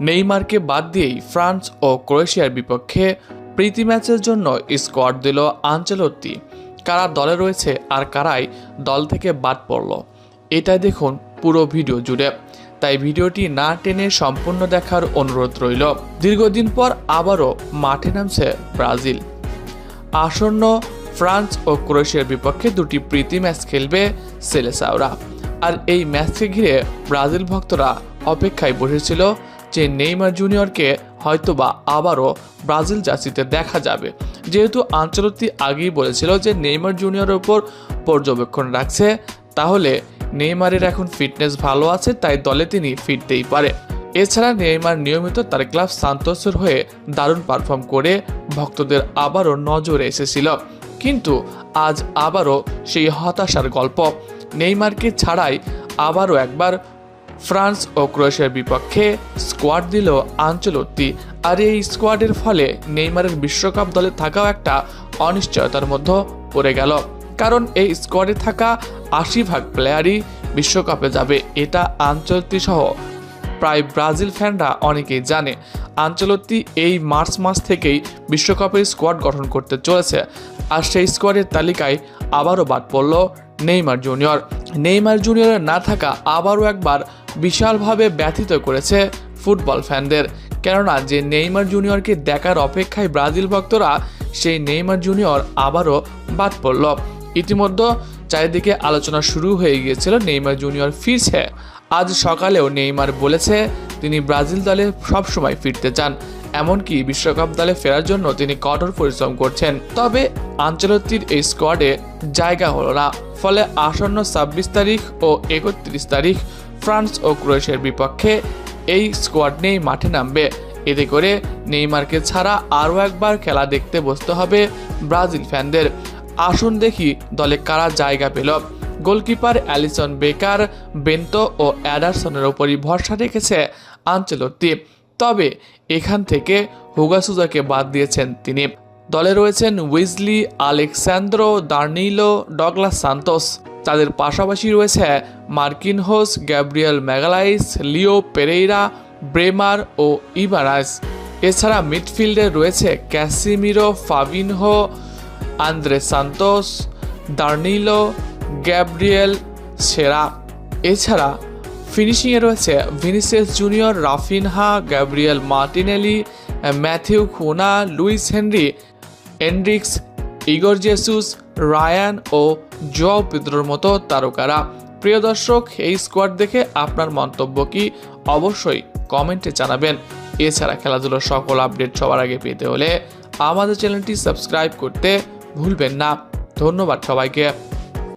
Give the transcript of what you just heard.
নেইমারকে বাদ দিয়েই ফ্রান্স ও ক্রোয়েশিয়ার বিপক্ষে প্রীতি ম্যাচের জন্য স্কোয়াড দিল আনচেলত্তি। কারা দলে রয়েছে আর কারাই দল থেকে বাদ পড়ল, এটাই দেখুন পুরো ভিডিও জুড়ে। তাই ভিডিওটি না টেনে সম্পূর্ণ দেখার অনুরোধ রইল। দীর্ঘদিন পর আবারও মাঠে নামছে ব্রাজিল। আসন্ন ফ্রান্স ও ক্রোয়েশিয়ার বিপক্ষে দুটি প্রীতি ম্যাচ খেলবে সেলেসাওরা। আর এই ম্যাচকে ঘিরে ব্রাজিল ভক্তরা অপেক্ষায় বসেছিল যে নেইমার জুনিয়রকে হয়তোবা আবারও ব্রাজিল জার্সিতে দেখা যাবে, যেহেতু আনচেলত্তি আগেই বলেছিল যে নেইমার জুনিয়রের উপর পর্যবেক্ষণ রাখছে, তাহলে নেইমারের এখন ফিটনেস ভালো আছে, তাই দলে তিনি ফিরতেই পারে। এছাড়া নেইমার নিয়মিত তার ক্লাব সান্তোসের হয়ে দারুণ পারফর্ম করে ভক্তদের আবারও নজরে এসেছিল। কিন্তু আজ আবারও সেই হতাশার গল্প। নেইমারকে ছাড়াই আবারও একবার ফ্রান্স ও ক্রোয়েশিয়ার বিপক্ষে স্কোয়াড দিল আনচেলত্তি। আর এই স্কোয়াডের ফলে নেইমারের বিশ্বকাপ দলে থাকাও একটা অনিশ্চয়তার মধ্যে পড়ে গেল, কারণ এই স্কোয়াডে থাকা ৮০% প্লেয়ারই বিশ্বকাপে যাবে, এটা আনচেলত্তি সহ প্রায় ব্রাজিল ফ্যানরা অনেকেই জানে। আনচেলত্তি এই মার্চ মাস থেকেই বিশ্বকাপের স্কোয়াড গঠন করতে চলেছে, আর সেই স্কোয়াডের তালিকায় আবারও বাদ পড়ল নেইমার জুনিয়র। নেইমার জুনিয়রের না থাকা আবারও একবার বিশালভাবে ব্যথিত করেছে ফুটবল ফ্যানদের, কেননা যে নেইমার জুনিয়রকে দেখার অপেক্ষায় ব্রাজিল ভক্তরা, সেই নেইমার জুনিয়র আবারও বাদ পড়ল। ইতিমধ্যে চারিদিকে আলোচনা শুরু হয়ে গিয়েছিল নেইমার জুনিয়র ফিরছে। আজ সকালেও নেইমার বলেছে তিনি ব্রাজিল দলে সবসময় ফিরতে চান, এমনকি বিশ্বকাপ দলে ফেরার জন্য তিনি কঠোর পরিশ্রম করছেন। তবে আনচেলত্তির এই স্কোয়াডে জায়গা হলো না, ফলে আসন্ন ২৬ তারিখ ও ৩১ তারিখ ফ্রান্স ও ক্রোয়েশিয়ার বিপক্ষে এই স্কোয়াড নিয়েই মাঠে নামবে। এতে করে নেইমারকে ছাড়া আরও একবার খেলা দেখতে বসতে হবে ব্রাজিল ফ্যানদের। আসুন দেখি দলে কারা জায়গা পেল। গোলকিপার অ্যালিসন বেকার, বেন্তো ও অ্যাডারসনের ওপরই ভরসা রেখেছে আনচেলত্তি। তবে এখান থেকে হুগো সুজাকে বাদ দিয়েছেন তিনি। দলে রয়েছেন Wesley, Alexsandro, Danilo, Douglas Santos. তাদের পাশাপাশি রয়েছে Marquinhos, Gabriel Magalhaes, Leo Pereira, Bremer ও ইবারাস। এছাড়া মিডফিল্ডে রয়েছে Casemiro, Fabinho, Andre Santos, Danilo, Gabriel Sara. এছাড়া ফিনিশিংয়ে রয়েছে Vinicius Junior, Raphinha, Gabriel Martinelli, Matheus Cunha, Luiz Henrique, Endrick, Igor Jesus, Rayan ও জোয়াও পেদ্রোর মতো তারকারা। প্রিয় দর্শক, এই স্কোয়াড দেখে আপনার মন্তব্য কি অবশ্যই কমেন্টে জানাবেন। এছাড়া খেলাধুলার সকল আপডেট সবার আগে পেতে হলে আমাদের চ্যানেলটি সাবস্ক্রাইব করতে ভুলবেন না। ধন্যবাদ সবাইকে।